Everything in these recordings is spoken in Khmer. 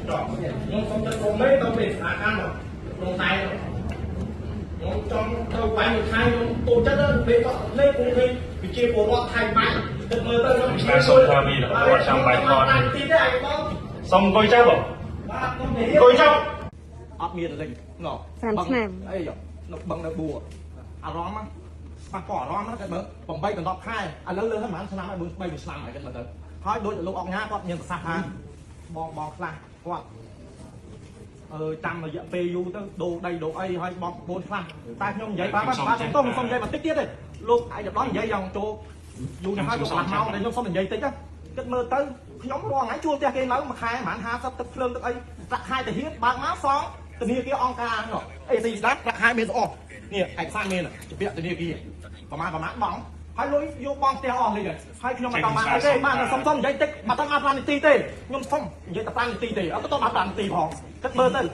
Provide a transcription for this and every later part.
ខ្ញុំសុំទៅគុំទេទៅពេលស្ថានភាពក្នុងតែខ្ញុំចង់ទៅវាយមួយថ្ងៃខ្ញុំទូចិត្តទៅពេលគាត់លេខពួកខ្ញុំវិជាពលរដ្ឋថៃបាញ់ទឹកមើលទៅខ្ញុំខ្ញុំសុំថាវីគាត់ចាំបាយថតទីទេឯងបងសុំអង្គុយចុះបងបាទអង្គុយចុះអត់មានទេណោះ5ឆ្នាំអីនៅបឹងនៅបួរអារម្មណ៍ប៉ះពាល់អារម្មណ៍ហ្នឹងគេមើល8ដល់10ខែឥឡូវលើហ្នឹងប្រហែលឆ្នាំហើយមើល3ឆ្នាំហើយគេមើលទៅហើយដូចលោកអង្គញាគាត់មានប្រសាសន៍ថាបងខ្លះគាត់តាមរយៈពេលយូរទៅដូរដីដូរអីហើយបងប្អូនខ្លះតែខ្ញុំនិយាយបាទសុំនិយាយបន្តិចទៀតទេលោកឯកឧត្តមនិយាយយ៉ាងចូលយូរណាស់ហើយចូលខ្លះមកតែខ្ញុំសុំនិយាយតិចគិតមើលទៅខ្ញុំរាល់ថ្ងៃជួលផ្ទះគេនៅមួយខែប្រហែល50ទឹកភ្លើងទឹកអីប្រាក់ខែតាហ៊ានបើកមកសងធនាគារអង្គការហ្នឹងអេស៊ីស្ដាប់ប្រាក់ខែមានស្អស់នេះឯកសារមានជាពាក្យធនាគារប្រមាណបងហើយលុយយកបងផ្ទះអស់លេងហើយខ្ញុំមិនបានទេបានសុំនិយាយតិចបើតាម5នាទីទេខ្ញុំសុំនិយាយតែ5នាទីទេអត់ទៅដល់5នាទីផងគិតមើលទៅនេះ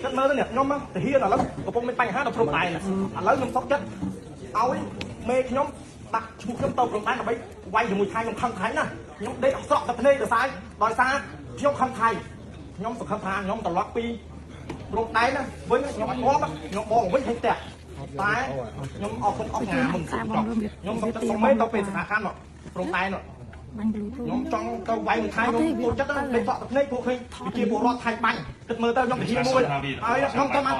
ខ្ញុំទៅហ៊ានឥឡូវកំពុងមានបញ្ហាដល់ព្រំដែនឥឡូវខ្ញុំសុកចិត្តឲ្យមេខ្ញុំដាក់ឈ្មោះខ្ញុំទៅព្រំដែនដើម្បីវាយជាមួយថៃខ្ញុំខឹងថៃណាខ្ញុំដេកអស្រក់តែភ្នែកទៅសាយដោយសារខ្ញុំខឹងថៃខ្ញុំសង្ឃឹមថាខ្ញុំត្រឡប់ពីព្រំដែនណាវិញខ្ញុំអត់មកខ្ញុំបងវិញឲ្យផ្ទះតែខ្ញុំអរគុណអស់ណាមិនខ្ញុំសុំចិត្តសុំមេទៅពេលស្ថានភាពព្រំដែនខ្ញុំចង់ទៅវាយមួយខែខ្ញុំចូលចិត្តលេខសក់ទឹកភ្នែកពួកខ្ញុំវិជាពលរដ្ឋថៃបាញ់គិតមើលទៅខ្ញុំវិជាមួយហើយខ្ញុំទៅមក